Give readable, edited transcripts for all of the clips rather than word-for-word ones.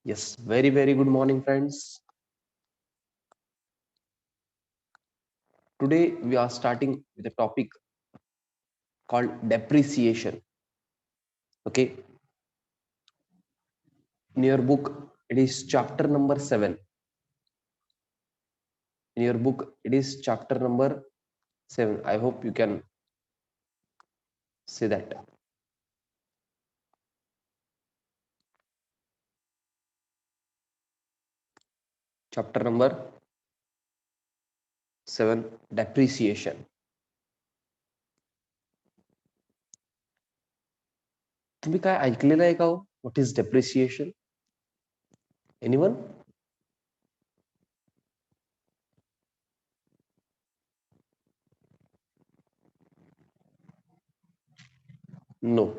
Yes, very good morning, friends. Today we are starting with a topic called depreciation. Okay, in your book, it is chapter number 7. In your book, it is chapter number 7. I hope you can say that. Chapter number 7, depreciation. तुम्ही काय ऐकलेलं आहे का हो? What is depreciation? Anyone? No.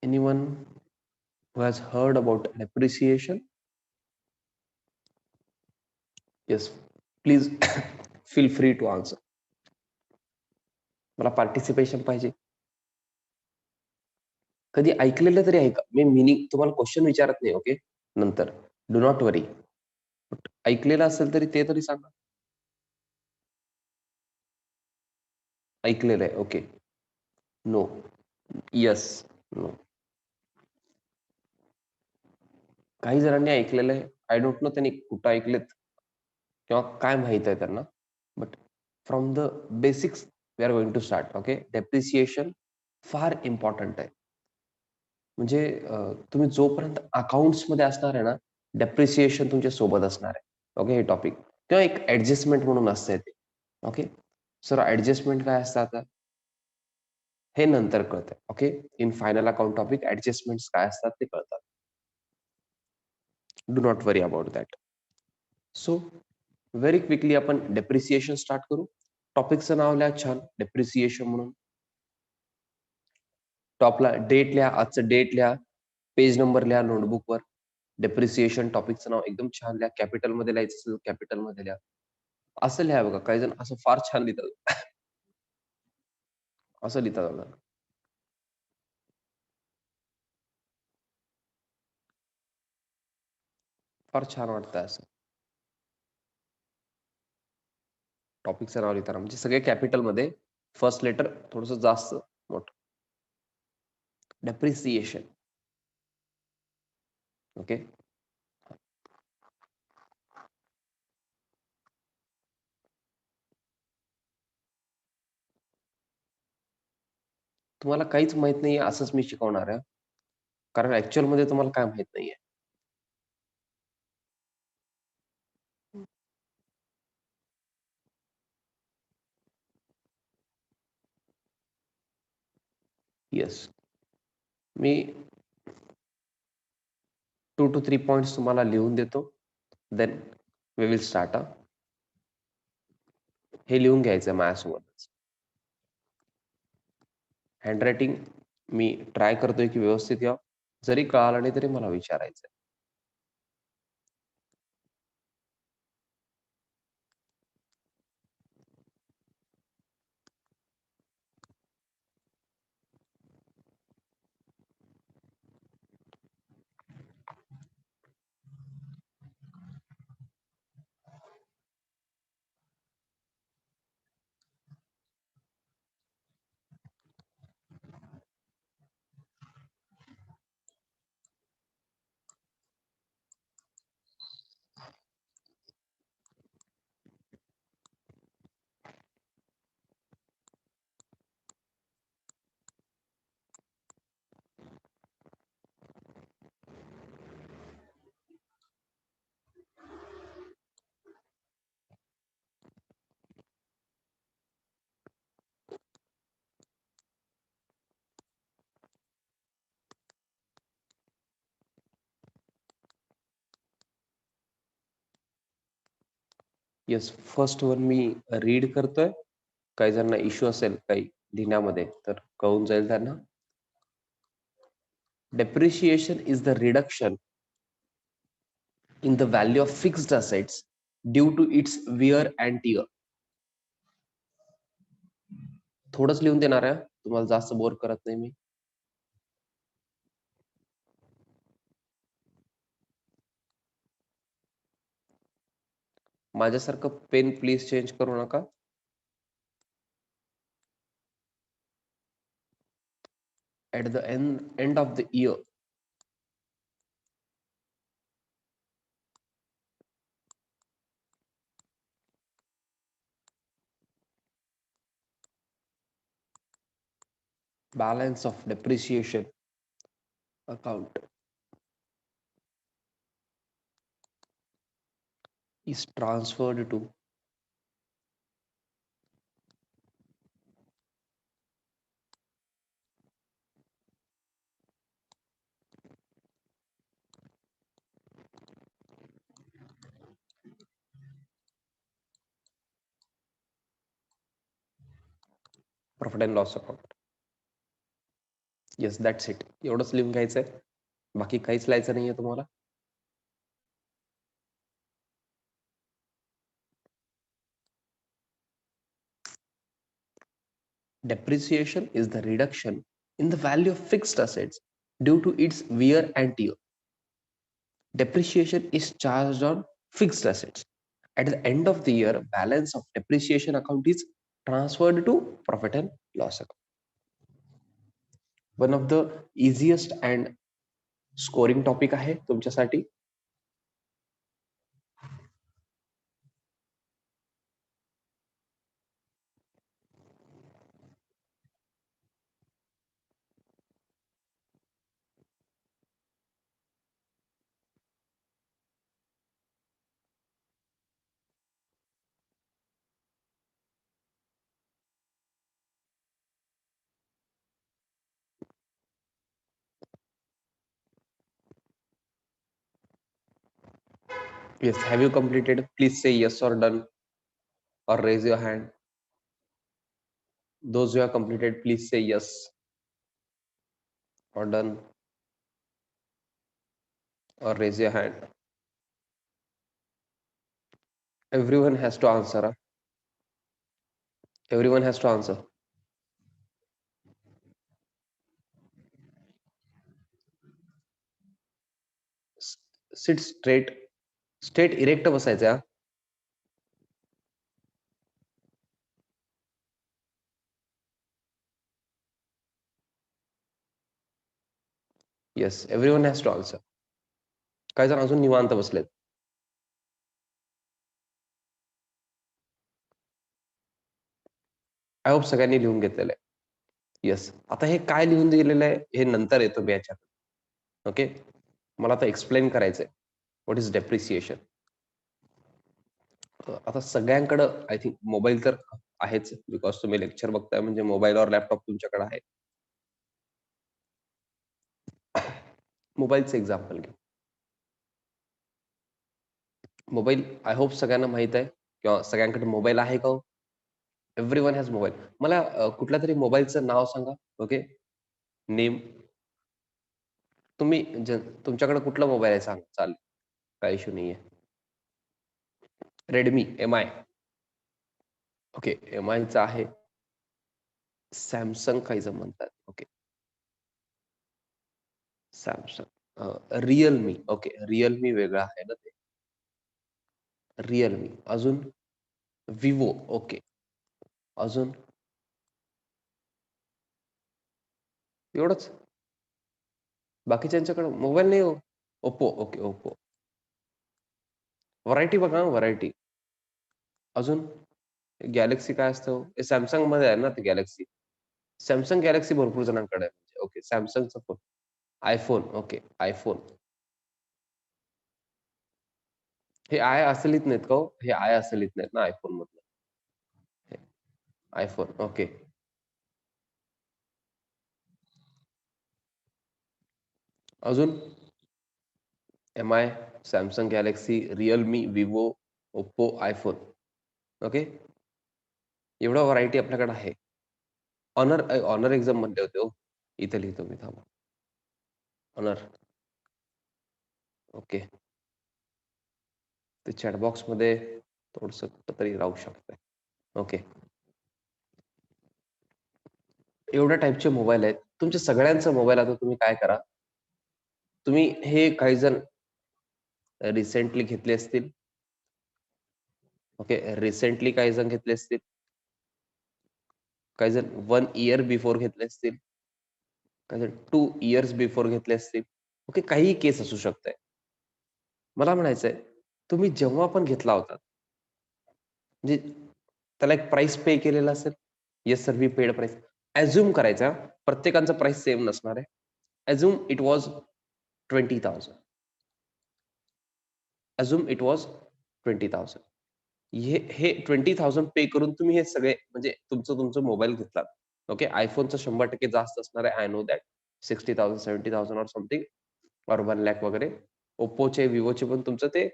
Anyone who has heard about depreciation? Yes, please feel free to answer. मला participation पाहिजे. कधी ऐकलेलं तरी आहे का? मी मीनिंग तुम्हाला क्वेश्चन विचारत नाही. ओके, नंतर डू नॉट वरी. ऐकलेलं असेल तरी ते तरी सांगा. ऐकलेलं आहे. ओके. नो. यस. नो. काही जणांनी ऐकलेलं आहे. आय डोंट नो त्यांनी कुठं ऐकलेत किंवा काय माहित आहे त्यांना. But from the basics we are going to start. Okay. Depreciation फार इम्पॉर्टंट आहे. म्हणजे तुम्ही जोपर्यंत अकाउंट्समध्ये असणार आहे ना, डेप्रिसिएशन तुमच्या सोबत असणार आहे. ओके, हे टॉपिक किंवा एक ऍडजस्टमेंट म्हणून असते ते. ओके. सर, ऍडजस्टमेंट काय असतं आता हे नंतर कळतं. Okay, in final account topic adjustment काय असतात ते कळतात. Do not worry about that. So very quickly आपण डेप्रिसिएशन स्टार्ट करू. टॉपिकचं नाव लिहा छान, डेप्रिसिएशन म्हणून. टॉपला डेट लिहा, आजचं डेट लिहा, पेज नंबर लिहा नोटबुकवर. डेप्रिसिएशन टॉपिकचं नाव एकदम छान लिहा. कॅपिटल मध्ये लिहायचं असेल कॅपिटल मध्ये लिहा. असं लिहा बघा, काही जण असं फार छान लिहितात. असं लिहितात बघा. फार छान वाटतं असं. टॉपिकचं नाव लिहिताना म्हणजे सगळे कॅपिटल मध्ये, फर्स्ट लेटर थोडस जास्त मोठं. डेप्रिसिएशन. ओके. तुम्हाला काहीच माहित नाहीये असंच मी शिकवणार आहे. कारण ऍक्च्युअल मध्ये तुम्हाला काय माहित नाहीये. येस. मी 2 to 3 पॉइंट्स तुम्हाला लिहून देतो. Then we will start. हे लिहून घ्यायचं माझ्यासोबतच. हँडरायटिंग मी ट्राय करतोय की व्यवस्थित यावं. जरी कळालं नाही तरी मला विचारायचंय. Yes, first one me read करतोय. काही जणांना इश्यू असेल काही लिहिण्यामध्ये तर कळून जाईल त्यांना. Depreciation is the reduction in the value of fixed assets due to its wear and tear. थोडंच लिहून देणार आहे, तुम्हाला जास्त बोर करत नाही मी. माझ्यासारखं पेन प्लीज चेंज करू नका. At the end of the year, balance of depreciation account is transferred to profit and loss account. Yes, that's it. एवढंच लिहून घ्यायचंय. बाकी काहीच लिहायचं नाहीये तुम्हाला. Depreciation is the reduction in the value of fixed assets due to its wear and tear. Depreciation is charged on fixed assets. At the end of the year, balance of depreciation account is transferred to profit and loss account. One of the easiest and scoring topic आहे तुमच्यासाठी. Yes, have you completed? Please say yes or done or raise your hand. Those who have completed, please say yes or done or raise your hand. Everyone has to answer. Huh? Everyone has to answer. Sit straight. Straight erect बसायचं हा. Yes, everyone has to answer. काही जण अजून निवांत बसलेत. I hope सगळ्यांनी लिहून घेतलेलं आहे. येस. आता हे काय लिहून दिलेलं आहे हे नंतर येतो मी याच्यात. ओके. मला आता एक्सप्लेन करायचंय. What is depreciation. आता सगळ्यांकडं आय थिंक मोबाईल तर आहेच, बिकॉज तुम्ही लेक्चर बघताय म्हणजे मोबाईल और लॅपटॉप तुमच्याकडे आहे. मोबाईलचं एक्झाम्पल घ्या. मोबाईल आय होप सगळ्यांना माहित आहे किंवा सगळ्यांकडे मोबाईल आहे का? Everyone has mobile. मला कुठल्या तरी मोबाईलचं नाव सांगा. ओके. नेम. तुम्ही तुमच्याकडे कुठला मोबाईल आहे सांगा, चालेल, काय इश्यू नाहीये. Redmi MI. ओके, MIचा आहे. सॅमसंग काही जण म्हणतात. Okay, Samsung. Realme. Okay, Realme वेगळा आहे ना ते. रिअलमी. अजून विवो. ओके. अजून एवढंच. बाकीच्यांच्याकडे मोबाईल नाही हो. ओप्पो. Okay, Oppo. व्हरायटी बघा, व्हरायटी. अजून गॅलेक्सी काय असतं? सॅमसंग मध्ये आहे ना ते गॅलेक्सी. सॅमसंग गॅलेक्सी भरपूर जणांकडे आहे. ओके, सॅमसंगचा फोन. आयफोन. Okay, iPhone. हे आय असं लिहित नाहीत का हो? हे आय असं लिहित नाहीत ना आयफोन मधलं. आयफोन. ओके. अजून MI, Samsung Galaxy, Realme, Vivo, Oppo, iPhone. Okay. एवढा व्हरायटी आपल्याकडे आहे. ऑनर एक्झाम म्हणले होते हो. इथे लिहितो मी, थांबा. ऑनर. ओके. ते चॅट बॉक्स मध्ये थोडस तरी राहू शकतंय. ओके. एवढ्या टाईपचे मोबाईल आहेत. तुमच्या सगळ्यांचा मोबाईल आता तुम्ही काय करा, तुम्ही हे काही जण रिसेंटली घेतले असतील. ओके. रिसेंटली काही जण घेतले असतील, काही जण 1 इयर बिफोर घेतले असतील, काही जण 2 इयर्स बिफोर घेतले असतील. ओके. काहीही केस असू शकते. मला म्हणायचंय, तुम्ही जेव्हा पण घेतला होता, म्हणजे त्याला एक प्राइस पे केलेला असेल. Yes sir, we paid price. Assume करायचा, प्रत्येकाचा प्राइस सेम नसणार आहे. Assume it was 20,000. Assume it was 20,000. हे 20,000 पे करून तुम्ही हे सगळे म्हणजे तुमचं मोबाईल घेतलात. ओके. iPhoneचं 100% जास्त असणार आहे. I know that. 60,000, 70,000 or something or 1 lakh वगैरे. Oppoचे, Vivoचे पण तुमचं ते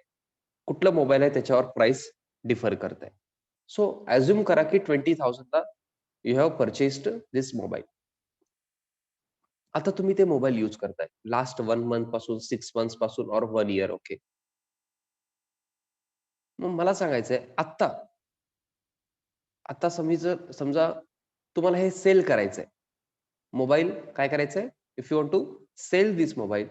कुठला मोबाईल आहे त्याच्यावर प्राइस डिफर करत आहे. सो अझ्युम करा की 20,000 ला you have purchased this mobile. आता तुम्ही ते मोबाईल यूज करताय. लास्ट 1 मंथ पासून, 6 मंथ्स पासून ऑर 1 इयर. ओके. मग मला सांगायचंय आता समजा तुम्हाला हे सेल करायचंय. मोबाईल काय करायचंय? If you want to sell this mobile,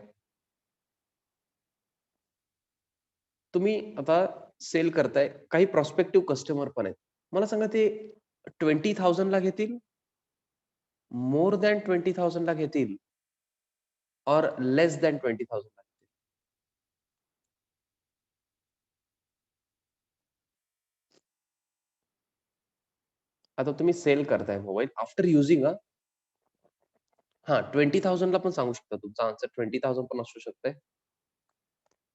तुम्ही आता सेल करताय. काही प्रॉस्पेक्टिव्ह कस्टमर पण आहेत. मला सांगा ते 20,000 ला घेतील, मोर दॅन 20,000 ला घेतील ऑर लेस दॅन 20,000 ला घेतील? आता तुम्ही सेल करताय मोबाईल आफ्टर युजिंग हां. 20,000 ला पण सांगू शकता. तुमचा आन्सर 20,000 पण असू शकतंय.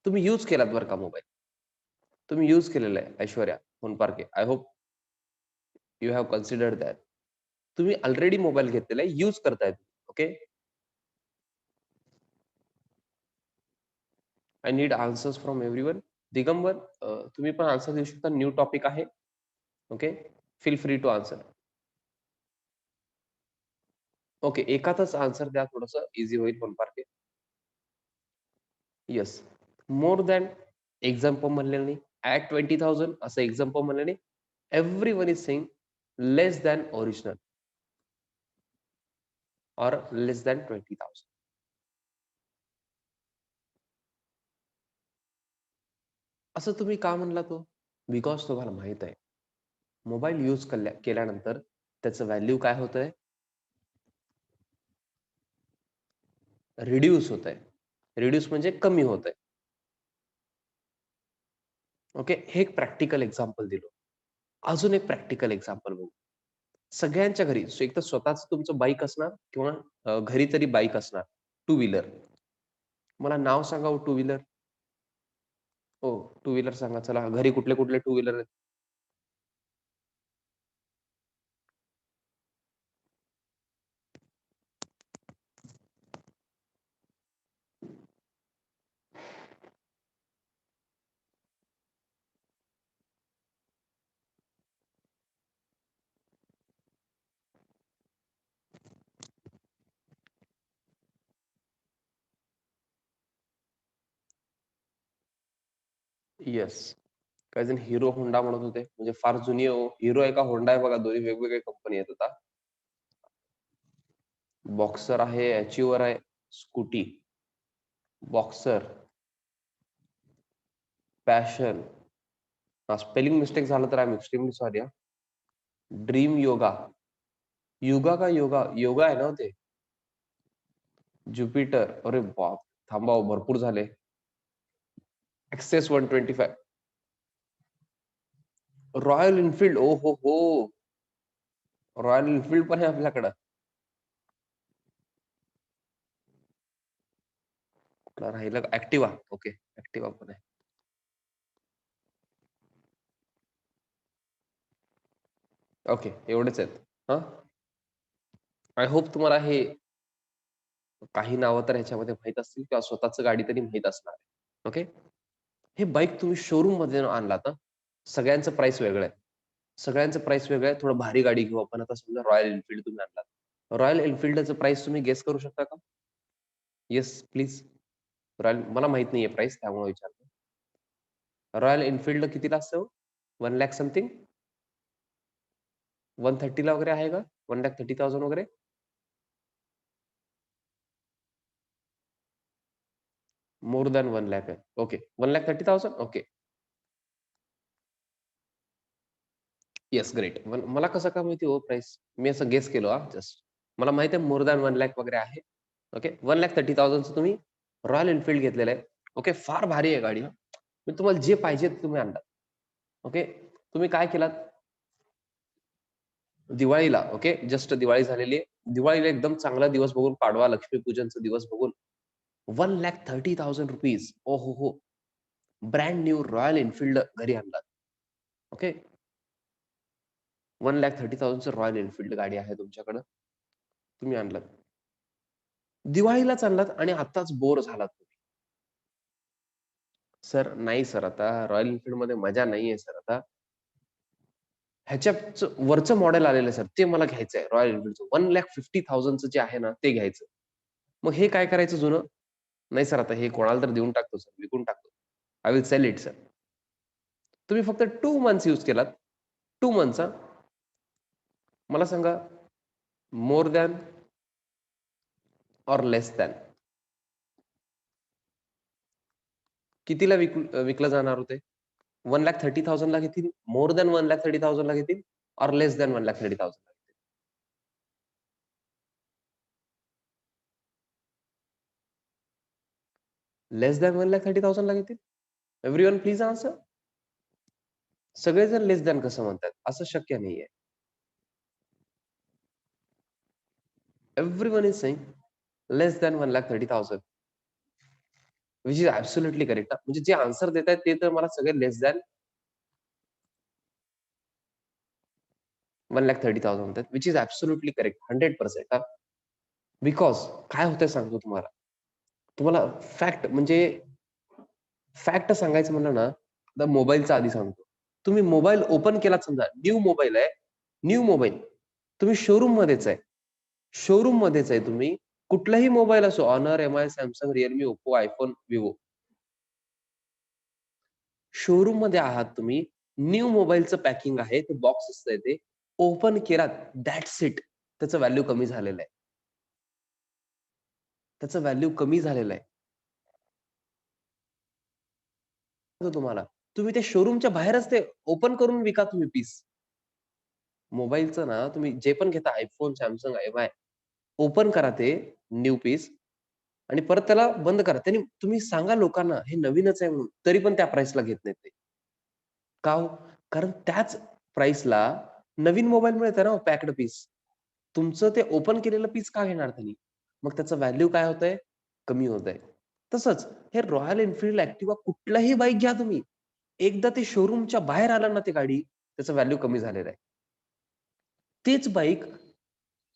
तुम्ही यूज केलात बरं का मोबाईल. तुम्ही यूज केलेला आहे Aishwarya Honparke. I hope you have considered that. तुम्ही ऑलरेडी मोबाईल घेतलेला आहे, यूज करताय. Okay. I need answers from everyone. Digambar, तुम्ही पण आन्सर देऊ शकता. न्यू टॉपिक आहे. Okay. Feel free to answer. Okay. एकातच आन्सर द्या, थोडंसं इझी होईल Honparke. Yes. More than example म्हणलेलं नाही. ॲट 20,000 असं एक्झाम्पल म्हणलं नाही. Everyone is saying less than original or less than 20,000. असं तुम्ही का म्हणला तो? बिकॉज तुम्हाला माहित आहे, मोबाईल यूज केल्यानंतर त्याचं व्हॅल्यू काय होतंय? रिड्यूस होतंय. रिड्यूस म्हणजे कमी होतंय. ओके. हे एक प्रॅक्टिकल एक्झाम्पल दिलं. अजून एक प्रॅक्टिकल एक्झाम्पल बघू. सगळ्यांच्या घरी एक तर स्वतःच तुमचं बाईक असणार किंवा घरी तरी बाईक असणार. Two wheeler. मला नाव सांगा टू व्हीलर. हो, टू व्हीलर सांगा. चला, घरी कुठले टू व्हीलर आहेत? येस. काही जण हिरो होंडा म्हणत होते. म्हणजे फार जुनी हिरो आहे का होंडा आहे बघा, दोन्ही वेगवेगळ्या कंपनी आहेत आता. बॉक्सर आहे, अचिव्हर आहे, scooty, boxer, passion. Spelling mistake झालं तर I am extremely sorry. Dream yoga. युगा का योगा? योगा आहे ना ते? ज्युपिटर. अरे बाप! थांबा हो, भरपूर झाले. एक्सेस 125. Royal Enfield. ओ हो हो. रॉयल एनफील्ड पण आहे आपल्याकडं. कुठला राहिला? ऍक्टिवा. ओके. ऍक्टिवा पण आहे. ओके. एवढेच आहेत. हां. आय होप तुम्हाला हे काही नावं तर ह्याच्यामध्ये माहीत असतील किंवा स्वतःच गाडी तरी माहीत असणार आहे. ओके. हे बाईक तुम्ही शोरूममध्ये आणलात ना, सगळ्यांचं प्राइस वेगळं आहे. सगळ्यांचं प्राइस वेगळं आहे. थोडं भारी गाडी घेऊ आपण. आता समजा रॉयल एनफील्ड तुम्ही आणलात. रॉयल एनफील्डचं प्राइस तुम्ही गेस करू शकता का? Yes please. रॉयल मला माहित नाहीये प्राइस, त्यामुळे विचारतो. रॉयल एनफील्ड कितीला असतं हो? 1,00,000 समथिंग? 130 ला वगैरे आहे का? 1,30,000 वगैरे? मोर दॅन 1,00,000 आहे. ओके. 1,30,000? ओके. Yes, great. मला कसं काय माहिती हो प्राइस? मी असं गेस केलं हां, जस्ट. मला माहिती आहे मोर दॅन 1,00,000 वगैरे आहे. ओके. 1,30,000चं तुम्ही रॉयल एन्फील्ड घेतलेलं आहे. ओके. फार भारी आहे गाडी हां. मी तुम्हाला जे पाहिजे ते तुम्ही आणलात. ओके. तुम्ही काय केलात? दिवाळीला ओके. जस्ट दिवाळी झालेली आहे. दिवाळीला एकदम चांगला दिवस बघून, पाडवा, लक्ष्मीपूजनचा दिवस बघून ₹1,30,000 ओहोहो! ब्रँड न्यू रॉयल एन्फील्ड घरी आणलात. ओके. 1,30,000चं रॉयल एन्फील्ड गाडी आहे तुमच्याकडं. तुम्ही आणलात. दिवाळीलाच आणलात आणि आत्ताच बोर झालात तुम्ही. सर नाही सर आता रॉयल एन्फील्डमध्ये मजा नाहीये सर आता. ह्याच्याच वरचं मॉडेल आलेलं आहे सर, ते मला घ्यायचं आहे रॉयल एन्फील्डचं. 1,50,000चं जे आहे ना, ते घ्यायचं. मग हे काय करायचं जुनं? नाही सर आता हे कोणाला तर देऊन टाकतो सर, विकून टाकतो. I will sell it sir. तुम्ही फक्त 2 मंथ्स यूज केलात. 2 मंथ्स हां. मला सांगा more than or less than कितीला विकलं जाणार होते? 1,30,000 ला घेतील, मोर दॅन 1,30,000 ला घेतील ऑर लेस दॅन 1,30,000 ला घेतील? लेस दॅन 1,30,000 ला घेतील? Everyone please answer. सगळेजण लेस दॅन कसं म्हणतात? असं शक्य नाहीये. Everyone is saying less than 1,30,000 which is absolutely correct हां. म्हणजे जे आन्सर देतायत ते तर मला सगळे लेस दॅन 1,30,000 म्हणतायत, व्हिच इज ॲब्सोल्युटली करेक्ट 100% हां. बिकॉज काय होतंय सांगतो तुम्हाला. तुम्हाला फॅक्ट म्हणजे फॅक्ट सांगायचं म्हणलं ना, तर मोबाईलचा आधी सांगतो. तुम्ही मोबाईल ओपन केलात समजा, न्यू मोबाईल आहे, न्यू मोबाईल. तुम्ही शोरूममध्येच आहे. शोरूममध्येच आहे तुम्ही. कुठलाही मोबाईल असो, Honor, MI, Samsung, Realme, Oppo, iPhone, Vivo. शोरूममध्ये आहात तुम्ही. न्यू मोबाईलचं पॅकिंग आहे. ते बॉक्स असतंय ते. ओपन केलात, दॅट्स इट. त्याचं व्हॅल्यू कमी झालेलं आहे. त्याचं व्हॅल्यू कमी झालेलं आहे. तुम्हाला. तुम्ही ते शोरूमच्या बाहेरच ते ओपन करून विका तुम्ही पीस. मोबाईलचं ना तुम्ही जे पण घेता iPhone, Samsung, MI ओपन करा ते न्यू पीस आणि परत त्याला बंद करा. त्यांनी तुम्ही सांगा लोकांना हे नवीनच आहे म्हणून. तरी पण त्या प्राइसला घेत नाहीत ते. का हो? कारण त्याच प्राइसला नवीन मोबाईल मिळतं ना पॅक्ड पीस. तुमचं ते ओपन केलेलं पीस का घेणार त्यांनी? मग त्याचं व्हॅल्यू काय होतंय? कमी होतंय. तसंच हे रॉयल एन्फील्ड Activa कुठलाही बाईक घ्या तुम्ही. एकदा ते शोरूमच्या बाहेर आलं ना ती गाडी, त्याचं व्हॅल्यू कमी झालेलं आहे. तीच बाईक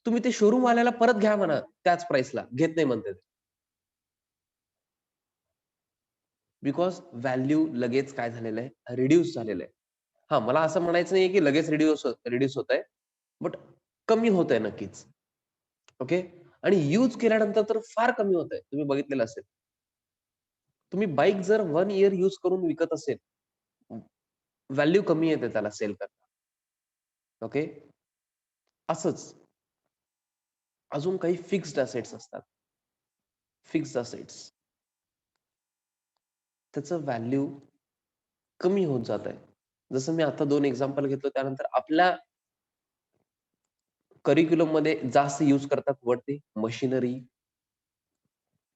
तुम्ही ते शोरूमवाल्याला परत घ्या म्हणा त्याच प्राइसला. घेत नाही म्हणते ते. बिकॉज व्हॅल्यू लगेच काय झालेलं आहे? रिड्यूस झालेलं आहे. हां, मला असं म्हणायचं नाहीये की लगेच रिड्यूस होतंय. बट कमी होतंय नक्कीच. ओके. आणि यूज केल्यानंतर तर फार कमी होतंय. तुम्ही बघितलेलं असेल. तुम्ही बाईक जर 1 इयर यूज करून विकत असेल, व्हॅल्यू कमी येते त्याला सेल करताना. ओके. असंच अजून काही फिक्स्ड असेट्स असतात. Fixed assets. त्याचं व्हॅल्यू कमी होत जातंय. जसं मी आता 2 एक्झाम्पल घेतलं त्यानंतर आपल्या करिक्युलममध्ये जास्त यूज करतात वरती मशिनरी,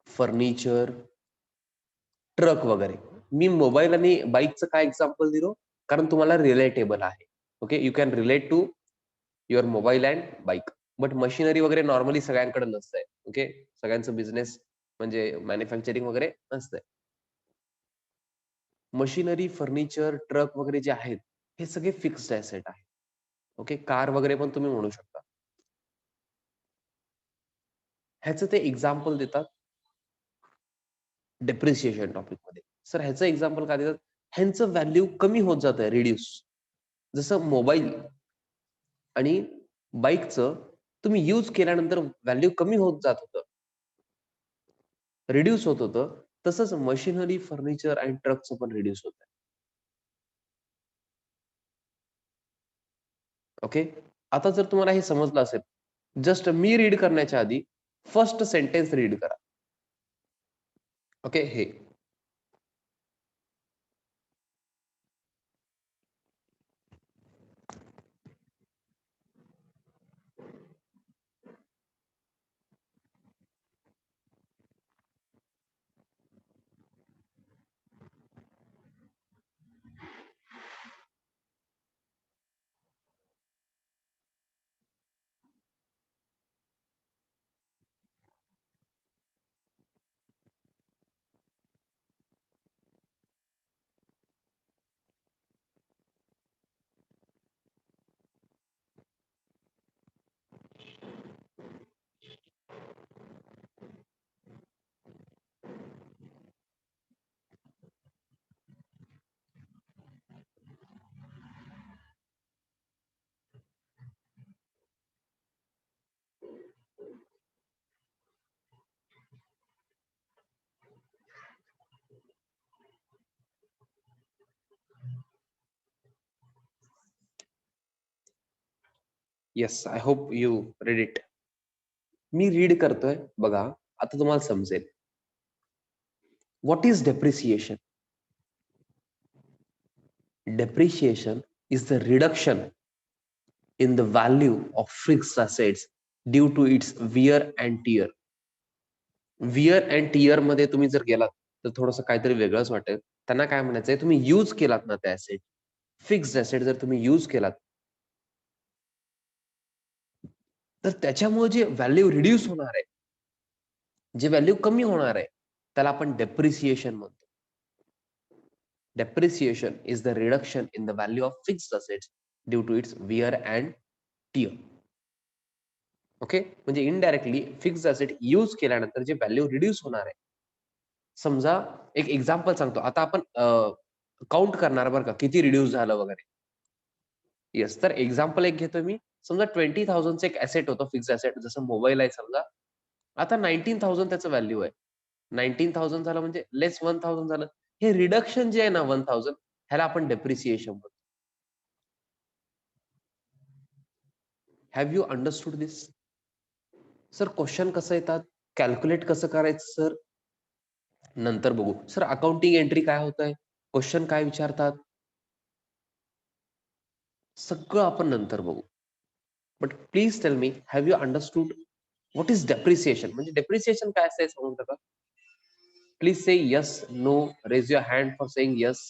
फर्निचर, ट्रक वगैरे. मी मोबाईल आणि बाईकचं काय एक्झाम्पल दिलं? कारण तुम्हाला रिलेटेबल आहे. Okay. You can relate to your mobile and bike. But machinery वगैरे नॉर्मली सगळ्यांकडे नसतंय. ओके. सगळ्यांचं बिझनेस म्हणजे मॅन्युफॅक्चरिंग वगैरे नसतंय. मशिनरी, फर्निचर, ट्रक वगैरे जे आहेत, हे सगळे फिक्स्ड ॲसेट आहेत. ओके. कार वगैरे पण तुम्ही म्हणू शकता. ह्याचं ते एक्झाम्पल देतात डेप्रिसिएशन टॉपिकमध्ये. सर ह्याचं एक्झाम्पल काय देतात? ह्यांचं व्हॅल्यू कमी होत जातंय रिड्यूस. जसं मोबाईल आणि बाईकचं तुम्ही यूज केल्यानंतर व्हॅल्यू कमी होत जात होतं. रिड्यूस होत होतं. तसंच मशिनरी, फर्निचर आणि ट्रकचं पण रिड्यूस होतंय. ओके. आता जर तुम्हाला हे समजलं असेल, जस्ट मी रीड करण्याच्या आधी फर्स्ट सेंटेन्स रीड करा. ओके. हे yes, I hope you read it. Me read करतोय बघा, आता तुम्हाला समजेल. What is depreciation? Depreciation is the reduction in the value of fixed assets due to its wear and tear. Wear and tear मध्ये तुम्ही जर गेलात तर थोडंसं काहीतरी वेगळंच वाटेल. त्यांना काय म्हणायचंय, तुम्ही यूज केलात ना ते ॲसेट, फिक्स्ड ॲसेट जर तुम्ही यूज केलात, तर त्याच्यामुळे जे व्हॅल्यू रिड्यूस होणार आहे, जे व्हॅल्यू कमी होणार आहे, त्याला आपण डेप्रिसिएशन म्हणतो. Depreciation is the reduction in the value of fixed assets due to its wear and tear. Okay, म्हणजे इनडायरेक्टली फिक्स्ड असेट यूज केल्यानंतर जे व्हॅल्यू रिड्यूस होणार आहे. समजा एक एक्झाम्पल सांगतो. आता आपण काउंट करणार बरं का, किती रिड्यूस झालं वगैरे. येस, तर एक्झाम्पल एक घेतोय मी. समजा 20,000 चं एक ॲसेट होतं, फिक्स्ड ॲसेट जसं मोबाईल आहे समजा. आता 19,000 त्याचं व्हॅल्यू आहे. 19,000 झालं म्हणजे लेस 1,000 झालं. हे रिडक्शन जे आहे ना 1,000, ह्याला आपण डेप्रिसिएशन म्हणतो. Have you understood this? Sir question कसं येतात, कॅल्क्युलेट कसं करायचं सर, नंतर बघू. सर अकाउंटिंग एंट्री काय होतंय, क्वेश्चन काय विचारतात, सगळं आपण नंतर बघू. But please tell me, have you understood what is depreciation? म्हणजे डेप्रिसिएशन काय असतंय सांगू शकता? Please say yes, no, raise your hand for saying yes.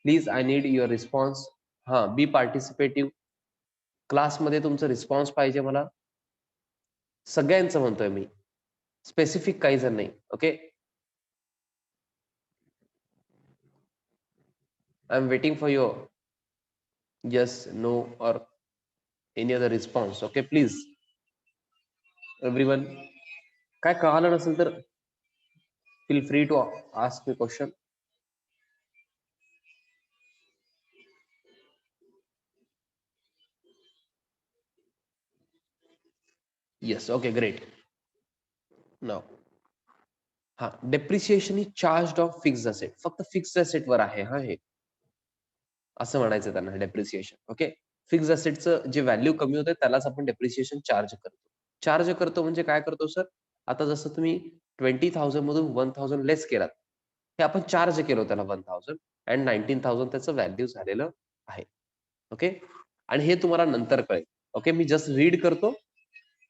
Please I need your response. हा, बी पार्टिसिपेटिव्ह. क्लासमध्ये तुमचं रिस्पॉन्स पाहिजे मला. सगळ्यांचं म्हणतोय मी, स्पेसिफिक काही जण नाही. Okay, I am waiting for your yes, no, or any other response. Okay, please, everyone. काय कळालं नसेल तर feel free to ask me question. Yes, okay, great. Now, हा, depreciation he charge of fixed asset, फक्त fixed asset वर आहे हा, हे असं म्हणायचं त्यांना डेप्रिसिएशन. ओके, फिक्स्ड असेटचं जे व्हॅल्यू कमी होते त्यालाच आपण डेप्रिसिएशन चार्ज करतो. चार्ज करतो म्हणजे काय करतो सर, आता जसं तुम्ही 20,000 मधून 1,000 लेस केलात, हे आपण चार्ज केलं त्याला 1,000 अँड 19,000 त्याचं व्हॅल्यू झालेलं आहे. ओके, आणि हे तुम्हाला नंतर कळेल. ओके, मी जस्ट रीड करतो.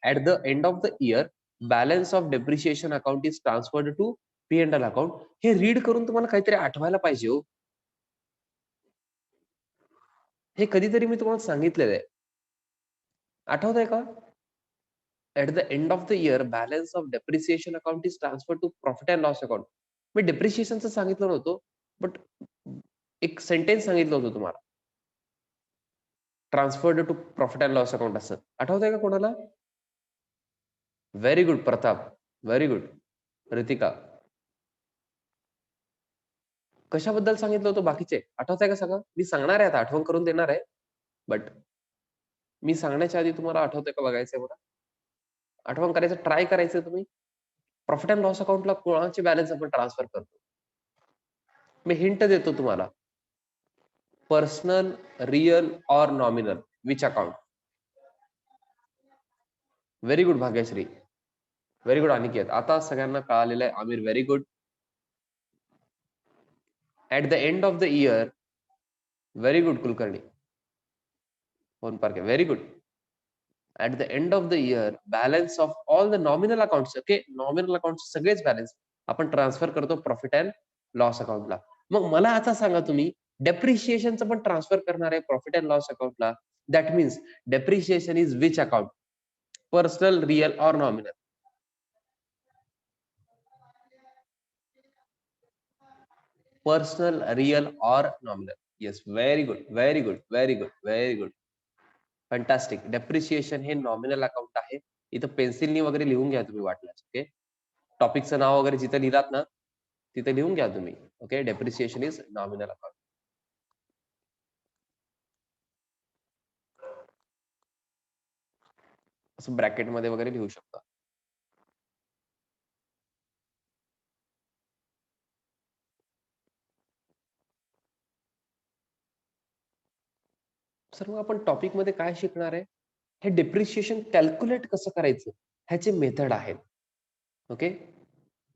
At the end of the year, balance of depreciation account is transferred to P&L account. हे रीड करून तुम्हाला काहीतरी आठवायला पाहिजे हो. हे कधीतरी मी तुम्हाला सांगितलेलं आहे, आठवत आहे का? At the end of the year, balance of depreciation account is transfer to profit and loss account. मी डेप्रिसिएशनचं सांगितलं नव्हतं, बट एक सेंटेन्स सांगितलं होतं तुम्हाला, transferred to profit and loss account, असं आठवत आहे का कोणाला? Very good Pratap, very good. Ritika, कशाबद्दल सांगितलं होतं बाकीचे आठवत आहे का सगळं? मी सांगणार आहे, आता आठवण करून देणार आहे, बट मी सांगण्याच्या आधी तुम्हाला आठवतंय का बघायचंय मला, आठवण करायचं ट्राय करायचं तुम्ही. प्रॉफिट अँड लॉस अकाउंटला कोणाचे बॅलन्स आपण ट्रान्सफर करतो? मी हिंट देतो तुम्हाला, personal, real or nominal, which account? Very good Bhagyashree, very good Aniket. आता सगळ्यांना कळालेलं आहे. Aamir, very good. At the end of the year, very good Kulkarni, phone park, very good. At the end of the year, balance of all the nominal accounts, okay, nominal accounts सगळेच balance आपण transfer करतो profit and loss अकाउंटला. मग मला आता सांगा तुम्ही, डेप्रिशिएशनचं पण ट्रान्सफर करणार आहे प्रॉफिट अँड लॉस अकाउंटला. That means depreciation is which account? Personal, real or nominal? Personal, real or nominal? Yes, very good, very good, very good, very good, fantastic. Depreciation हे नॉमिनल अकाउंट आहे. इथं पेन्सिलनी वगैरे लिहून घ्या तुम्ही वाटल्यास. ओके, टॉपिकचं नाव वगैरे जिथं लिहिलात ना, तिथे लिहून घ्या तुम्ही. Okay, depreciation is nominal account. असं ब्रॅकेटमध्ये वगैरे लिहू शकता. सर मग आपण टॉपिक मध्ये काय शिकणार आहे? हे डेप्रिशिएशन कॅल्क्युलेट कसं करायचं ह्याचे मेथड आहेत. ओके,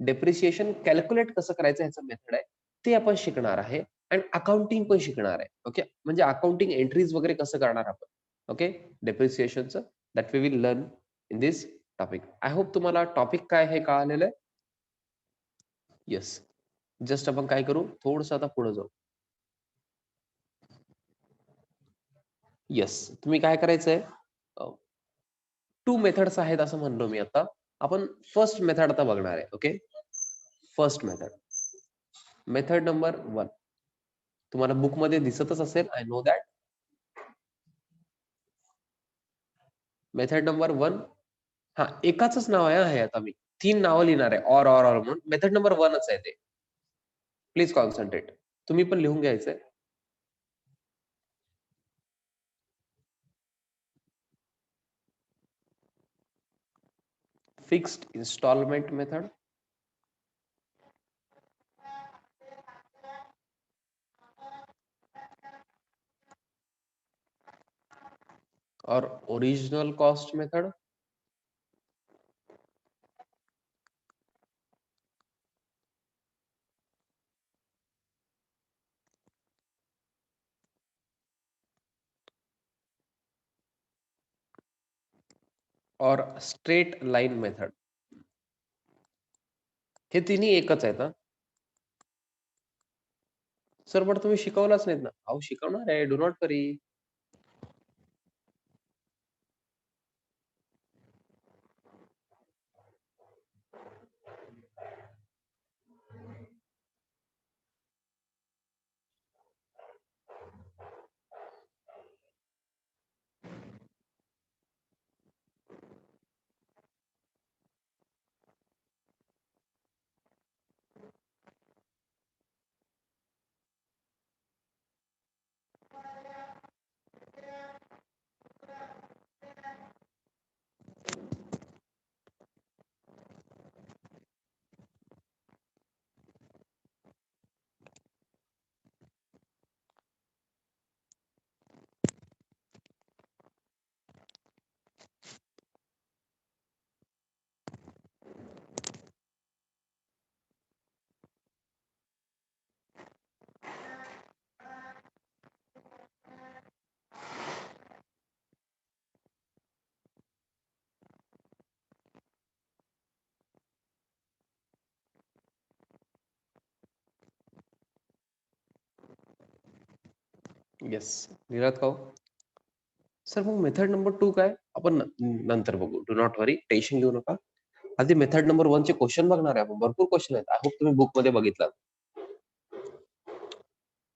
डेप्रिशिएशन कॅल्क्युलेट कसं करायचं ह्याचं मेथड आहे, ते आपण शिकणार आहे आणि अकाउंटिंग पण शिकणार आहे. ओके, म्हणजे अकाउंटिंग एंट्रीज वगैरे कसं करणार आपण. ओके, डेप्रिसिएशनचं that we will learn in this topic. I hope तुम्हाला टॉपिक काय हे कळालेलं आहे. येस, जस्ट आपण काय करू, थोडंसं आता पुढे जाऊ. येस, तुम्ही काय करायचंय, 2 मेथड्स आहेत असं म्हणलो मी आता. आपण फर्स्ट मेथड आता बघणार आहे. ओके, फर्स्ट मेथड नंबर 1 तुम्हाला बुक मध्ये दिसतच असेल, I know that. Method number 1 हा एकाच नाव आहे. आता मी 3 नावं लिहिणार आहे, ऑर म्हणून. मेथड नंबर 1च आहे ते. Please concentrate. तुम्ही पण लिहून घ्यायचंय. फिक्स्ड इन्स्टॉलमेंट मेथड और ओरिजिनल कॉस्ट मेथड. और स्ट्रेट लाईन मेथड. हे तिन्ही एकच आहेत ना सर, पण तुम्ही शिकवलाच नाहीत ना. अहो शिकवणार आहे, डू नॉट वरी. येस, लिहिलात का हो? सर मग मेथड नंबर 2 काय? आपण नंतर बघू. डू नॉट वरी, टेन्शन घेऊ नका. आधी मेथड नंबर 1 चे क्वेश्चन बघणार आहे आपण. भरपूर क्वेश्चन आहेत. आय होप तुम्ही बुक मध्ये बघितलात.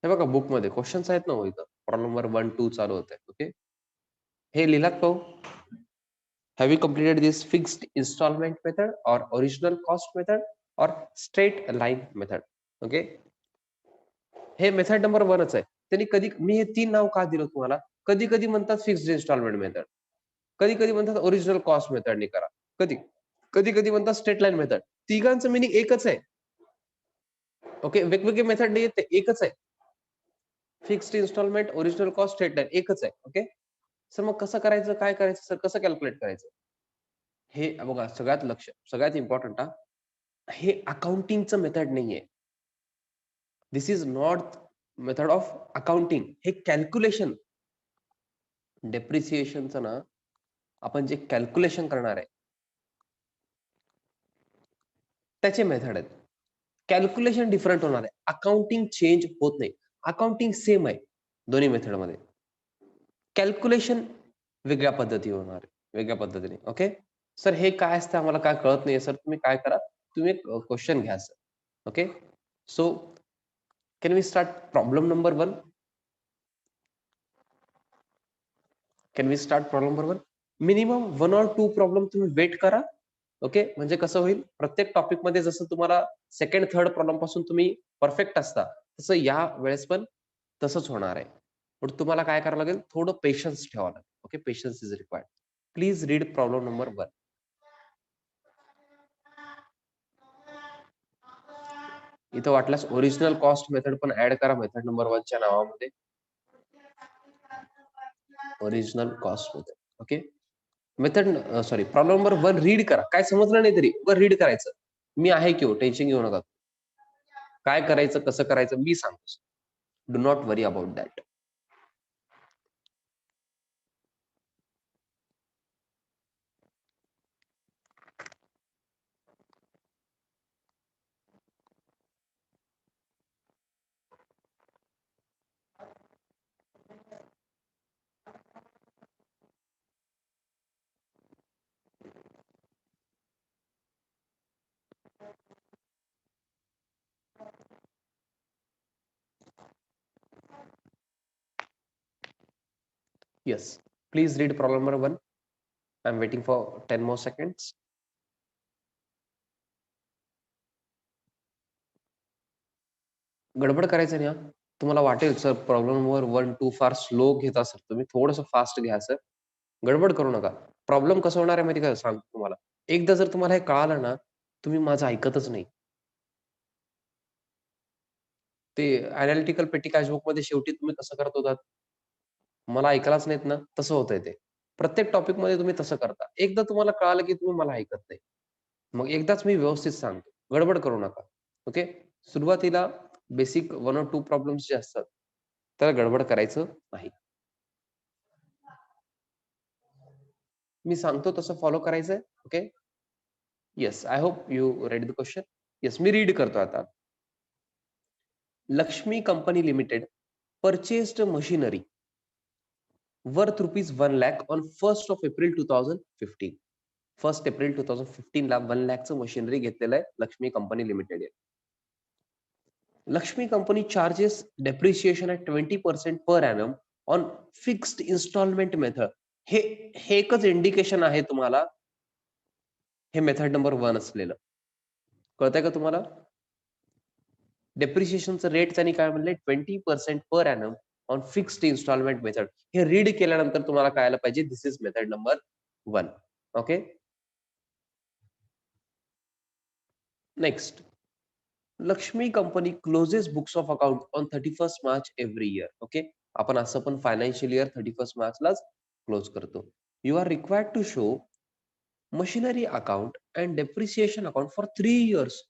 हे बघा, बुक मध्ये क्वेश्चन्स आहेत ना हो इथं. प्रॉब्लेम नंबर 1, 2 चालू होते. ओके, हे लिहिलात का हो? Have you completed this fixed installment method or original cost method or straight line method? Okay, हे मेथड नंबर 1च आहे. त्यांनी कधी मी हे 3 नाव का दिलं तुम्हाला? कधी कधी म्हणतात फिक्स्ड इन्स्टॉलमेंट मेथड, कधी कधी म्हणतात ओरिजिनल कॉस्ट मेथडने करा, कधी कधी कधी म्हणतात स्ट्रेट लाईन मेथड. तिघांचं मिनिंग एकच आहे. ओके, वेगवेगळे मेथड नाही ते एकच आहे. Fixed instalment, original cost, straight line एकच आहे. ओके सर, मग कसं करायचं, काय करायचं सर, कसं कॅल्क्युलेट करायचं? हे बघा, सगळ्यात इम्पॉर्टंट हे अकाउंटिंगचं मेथड नाहीये. This is not method of accounting. हे कॅल्क्युलेशन, डेप्रिसिएशनचं ना आपण जे कॅल्क्युलेशन करणार आहे त्याचे मेथड आहेत. कॅल्क्युलेशन डिफरंट होणार आहे. अकाउंटिंग चेंज होत नाही. अकाउंटिंग सेम आहे दोन्ही मेथड मध्ये. कॅल्क्युलेशन वेगळ्या पद्धती होणार आहे, वेगळ्या पद्धतीने. ओके सर, हे काय असतं आम्हाला काय कळत नाहीये सर. तुम्ही काय करा, तुम्ही एक क्वेश्चन घ्या sir. Okay, so can we start problem number 1? Can we start problem number 1? Minimum 1 or 2 problem तुम्ही वेट करा. ओके, म्हणजे कसं होईल, प्रत्येक टॉपिक मध्ये जसं तुम्हाला सेकंड थर्ड प्रॉब्लेम पासून तुम्ही परफेक्ट असता, तसं या वेळेस पण तसंच होणार आहे. पण तुम्हाला काय करावं लागेल, थोडं पेशन्स ठेवावं लागेल. Okay, patience is required. Please read problem number 1. इथं वाटल्यास ओरिजिनल कॉस्ट मेथड पण ऍड करा मेथड नंबर 1 च्या नावामध्ये. Original cost method. Okay, method sorry problem number 1 read करा. काय समजलं नाही तरी रीड करायचं. मी आहे की हो, टेन्शन घेऊ नका. काय करायचं, कसं करायचं मी सांगतो. Do not worry about that. Yes, please read problem number 1. I'm waiting for 10 more seconds. गडबड करायचं नाही हा. तुम्हाला वाटेल सर प्रॉब्लेम नंबर 1, 2 फार स्लो घेता सर तुम्ही, थोडंसं फास्ट घ्या सर. गडबड करू नका. प्रॉब्लेम कसं होणार आहे माहिती का सांगतो तुम्हाला. एकदा जर तुम्हाला हे कळालं ना, तुम्ही माझं ऐकतच नाही. ते एनालिटिकल पेटी कॅशबुकमध्ये शेवटी तुम्ही कसं करत होतात? मला ऐकायलाच नाहीत ना, तसं होतंय ते. प्रत्येक टॉपिकमध्ये तुम्ही तसं करता. एकदा तुम्हाला कळालं की तुम्ही मला ऐकत नाही. मग एकदाच मी व्यवस्थित सांगतो. गडबड करू नका. ओके. सुरुवातीला बेसिक 1 और 2 प्रॉब्लेम्स जे असतात, त्याला गडबड करायचं नाही. मी सांगतो तसं फॉलो करायचंय. Okay. Yes, I hope you read the question. Yes, me read करतो आता. Lakshmi Company Limited purchased a machinery worth rupees 1 lakh on 1st of April 2015. 1st April 2015 ला 1 lakhचं मशिनरी घेतलेलं आहे Lakshmi company limited. Lakshmi Company charges depreciation at 20% per annum on fixed installment method. हे एकच indication आहे तुम्हाला हे मेथड नंबर 1 असलेलं. कळतंय का तुम्हाला? डेप्रिशिएशनचं रेट त्यांनी काय म्हणलंय 20% per annum on fixed installment method. हे रीड केल्यानंतर तुम्हाला कळायला पाहिजे this is method number 1. Okay. Next, Lakshmi company closes books of account on 31st March every year. Okay. आपण असं पण फायनान्शियल इयर 31st मार्चलाच क्लोज करतो. You are required to show machinery account and depreciation account for 3 years.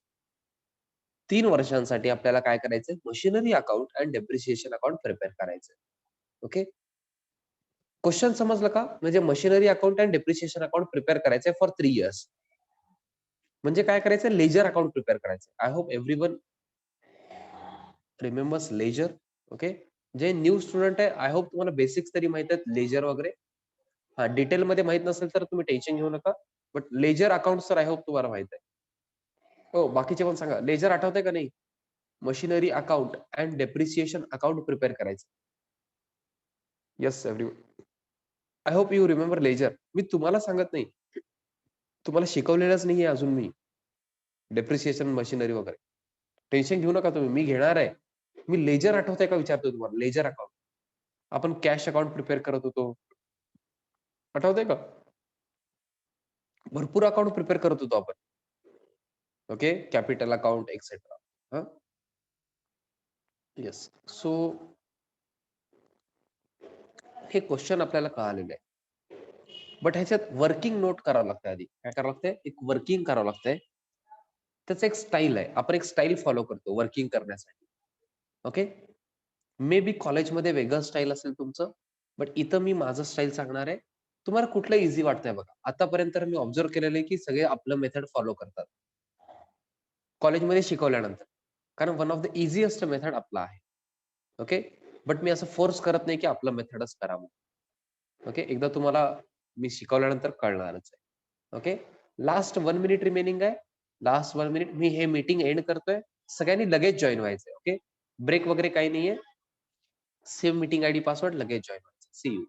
3 वर्षांसाठी आपल्याला काय करायचंय? Machinery account and depreciation account prepare करायचंय. ओके. क्वेश्चन समजलं का? म्हणजे machinery account and depreciation account prepare करायचंय फॉर 3 इयर्स. म्हणजे काय करायचं? लेजर अकाउंट प्रिपेअर करायचं. I hope everyone remembers ledger. Okay. जे न्यू स्टुडंट आहे, आय होप तुम्हाला बेसिक्स तरी माहित आहेत लेजर वगैरे. हा, डिटेलमध्ये माहित नसेल तर तुम्ही टेन्शन घेऊ नका. But ledger account sir I hope तुम्हाला माहित आहे. हो, बाकीचे पण सांगा. लेजर आठवतंय का नाही? Machinery account and depreciation account prepare करायचं. Yes everyone. I hope you remember ledger. मी तुम्हाला सांगत नाही. तुम्हाला शिकवलेलंच नाहीये अजून मी. डेप्रिसिएशन मशिनरी वगैरे. टेन्शन घेऊ नका तुम्ही. मी घेणार आहे. मी लेजर आठवतंय का विचारतोय तुम्हाला? Ledger account. आपण कॅश अकाउंट प्रिपेअर करत होतो. आठवतंय का? भरपूर अकाउंट प्रिपेअर करत होतो आपण. ओके. Capital account etcetera. हां. येस. सो हे क्वेश्चन आपल्याला कळालेलं आहे. बट ह्याच्यात वर्किंग नोट करावं लागतं आधी. काय करावं लागतंय? एक वर्किंग करावं लागतंय. त्याचं एक स्टाईल आहे. आपण एक स्टाईल फॉलो करतो वर्किंग करण्यासाठी. ओके. मे बी कॉलेजमध्ये वेगळं स्टाईल असेल तुमचं, बट इथं मी माझं स्टाईल सांगणार आहे. तुम्हाला कुठलं ईझी वाटतंय बघा. आतापर्यंत मी ऑब्झर्व्ह केलेलं आहे, की सगळे आपलं मेथड फॉलो करतात. कॉलेजमध्ये शिकवल्यानंतर. कारण वन ऑफ द ईझीएस्ट मेथड आपला आहे. ओके. बट मी असं फोर्स करत नाही, की आपलं मेथडच करा म्हणून. ओके. एकदा तुम्हाला मी शिकवल्यानंतर कळणारच आहे. ओके. लास्ट 1 मिनिट रिमेनिंग आहे. लास्ट 1 मिनिट मी हे मीटिंग एंड करतोय. सगळ्यांनी लगेच जॉइन व्हायचंय. ओके. ब्रेक वगैरे काही नाहीये. सेम मीटिंग आयडी पासवर्ड लगेच जॉइन व्हायचं. See you.